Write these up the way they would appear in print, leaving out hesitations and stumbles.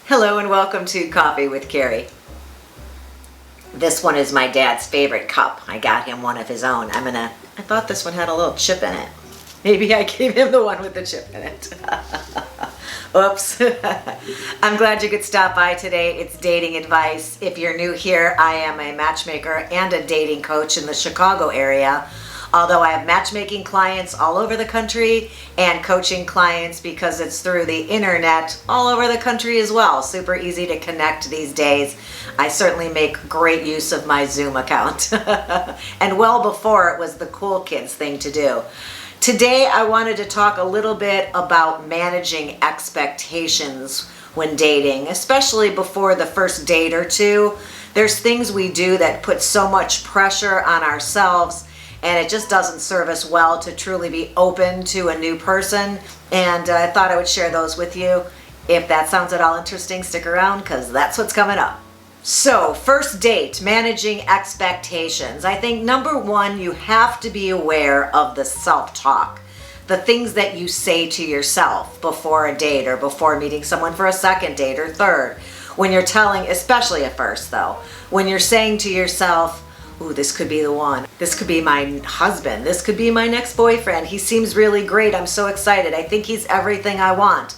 Hello and welcome to Coffee with Carey. This one is my dad's favorite cup. I got him one of his own. I thought this one had a little chip in it. Maybe I gave him the one with the chip in it. Oops. I'm glad you could stop by today. It's dating advice. If you're new here, I am a matchmaker and a dating coach in the Chicago area. Although I have matchmaking clients all over the country and coaching clients because it's through the internet all over the country as well. Super easy to connect these days. I certainly make great use of my Zoom account. And well before it was the cool kids thing to do. Today I wanted to talk a little bit about managing expectations when dating, especially before the first date or two. There's things we do that put so much pressure on ourselves, and it just doesn't serve us well to truly be open to a new person. And I thought I would share those with you. If that sounds at all interesting, stick around because that's what's coming up. So, first date, managing expectations. I think number one, you have to be aware of the self-talk. The things that you say to yourself before a date or before meeting someone for a second date or third. When you're telling, especially at first though, when you're saying to yourself, ooh, this could be the one. This could be my husband. This could be my next boyfriend. He seems really great. I'm so excited. I think he's everything I want.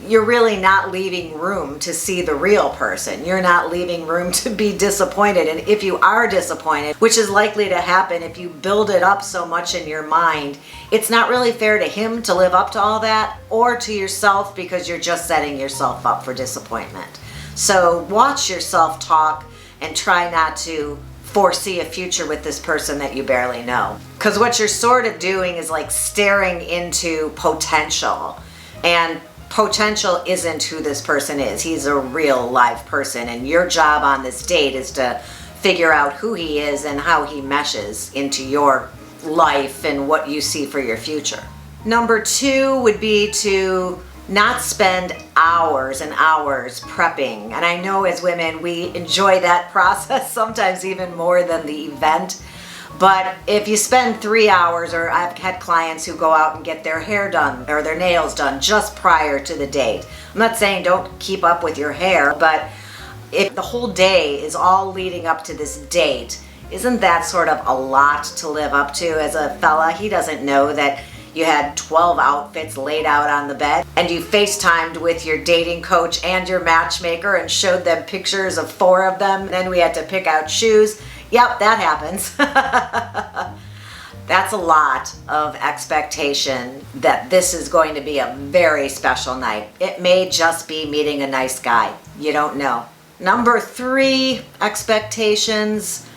You're really not leaving room to see the real person. You're not leaving room to be disappointed. And if you are disappointed, which is likely to happen if you build it up so much in your mind, it's not really fair to him to live up to all that or to yourself because you're just setting yourself up for disappointment. So watch yourself talk and try not to foresee a future with this person that you barely know. Because what you're sort of doing is like staring into potential. And potential isn't who this person is. He's a real live person. And your job on this date is to figure out who he is and how he meshes into your life and what you see for your future. Number two would be to not spend hours and hours prepping. And I know as women, we enjoy that process sometimes even more than the event. But if you spend 3 hours, or I've had clients who go out and get their hair done or their nails done just prior to the date. I'm not saying don't keep up with your hair, but if the whole day is all leading up to this date, isn't that sort of a lot to live up to as a fella? He doesn't know that you had 12 outfits laid out on the bed and you FaceTimed with your dating coach and your matchmaker and showed them pictures of 4 of them. Then we had to pick out shoes. Yep, that happens. That's a lot of expectation that this is going to be a very special night. It may just be meeting a nice guy. You don't know. Number 3, expectations.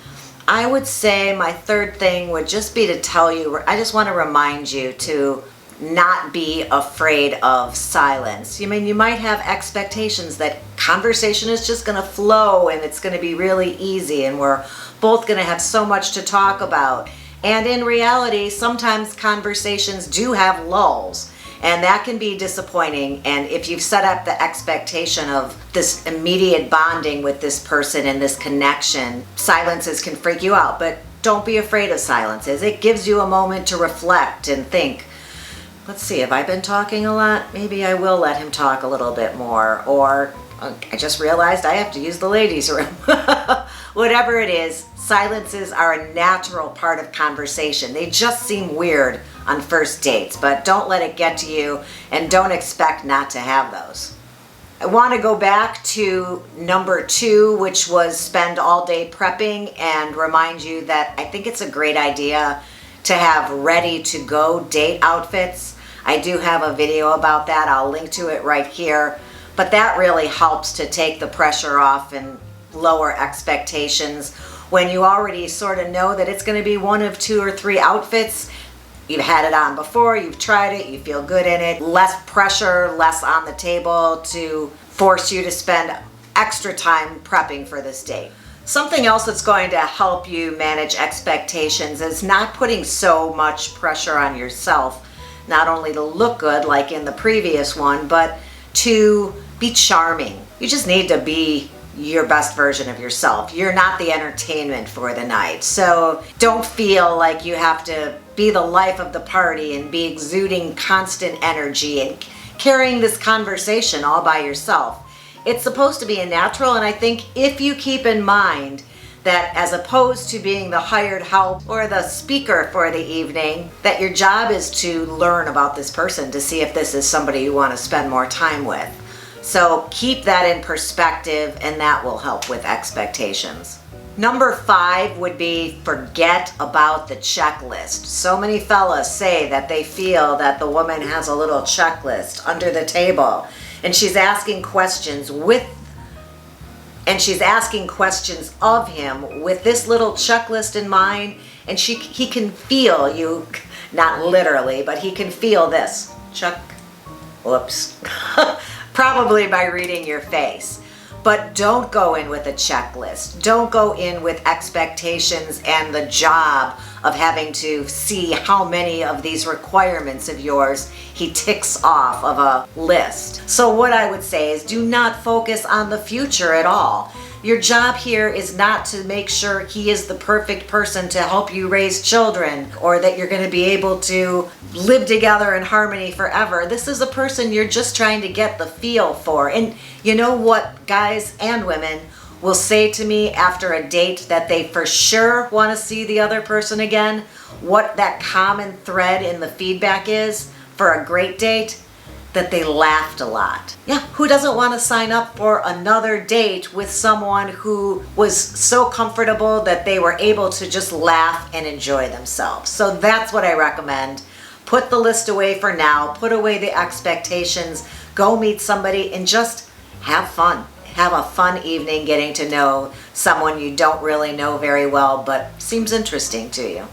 I would say my third thing would just be to tell you, I just want to remind you to not be afraid of silence. You might have expectations that conversation is just going to flow and it's going to be really easy and we're both going to have so much to talk about. And in reality, sometimes conversations do have lulls. And that can be disappointing. And if you've set up the expectation of this immediate bonding with this person and this connection, silences can freak you out. But don't be afraid of silences. It gives you a moment to reflect and think, let's see, have I been talking a lot? Maybe I will let him talk a little bit more. Or I just realized I have to use the ladies' room. Whatever it is, silences are a natural part of conversation. They just seem weird on first dates, but don't let it get to you and don't expect not to have those. I want to go back to number 2, which was spend all day prepping, and remind you that I think it's a great idea to have ready to go date outfits. I do have a video about that. I'll link to it right here. But that really helps to take the pressure off and lower expectations when you already sort of know that it's going to be one of 2 or 3 outfits. You've had it on before, you've tried it, you feel good in it. Less pressure, less on the table to force you to spend extra time prepping for this date. Something else that's going to help you manage expectations is not putting so much pressure on yourself, not only to look good like in the previous one, but to be charming. You just need to be your best version of yourself. You're not the entertainment for the night. So don't feel like you have to be the life of the party and be exuding constant energy and carrying this conversation all by yourself. It's supposed to be a natural, and I think if you keep in mind that as opposed to being the hired help or the speaker for the evening, that your job is to learn about this person to see if this is somebody you want to spend more time with. So keep that in perspective, and that will help with expectations. Number 5 would be forget about the checklist. So many fellas say that they feel that the woman has a little checklist under the table, and she's asking questions of him with this little checklist in mind, and he can feel you, not literally, but he can feel this. Whoops. Probably by reading your face. But don't go in with a checklist. Don't go in with expectations and the job of having to see how many of these requirements of yours he ticks off of a list. So what I would say is do not focus on the future at all. Your job here is not to make sure he is the perfect person to help you raise children or that you're going to be able to live together in harmony forever. This is a person you're just trying to get the feel for. And you know what guys and women will say to me after a date that they for sure want to see the other person again? What that common thread in the feedback is for a great date? That they laughed a lot. Yeah, who doesn't want to sign up for another date with someone who was so comfortable that they were able to just laugh and enjoy themselves? So that's what I recommend. Put the list away for now, put away the expectations, go meet somebody and just have fun. Have a fun evening getting to know someone you don't really know very well but seems interesting to you.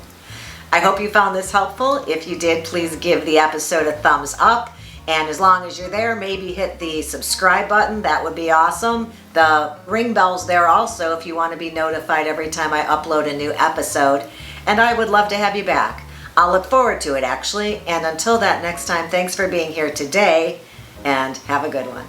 I hope you found this helpful. If you did, please give the episode a thumbs up. And as long as you're there, maybe hit the subscribe button. That would be awesome. The ring bell's there also if you want to be notified every time I upload a new episode. And I would love to have you back. I'll look forward to it, actually. And until that next time, thanks for being here today, and have a good one.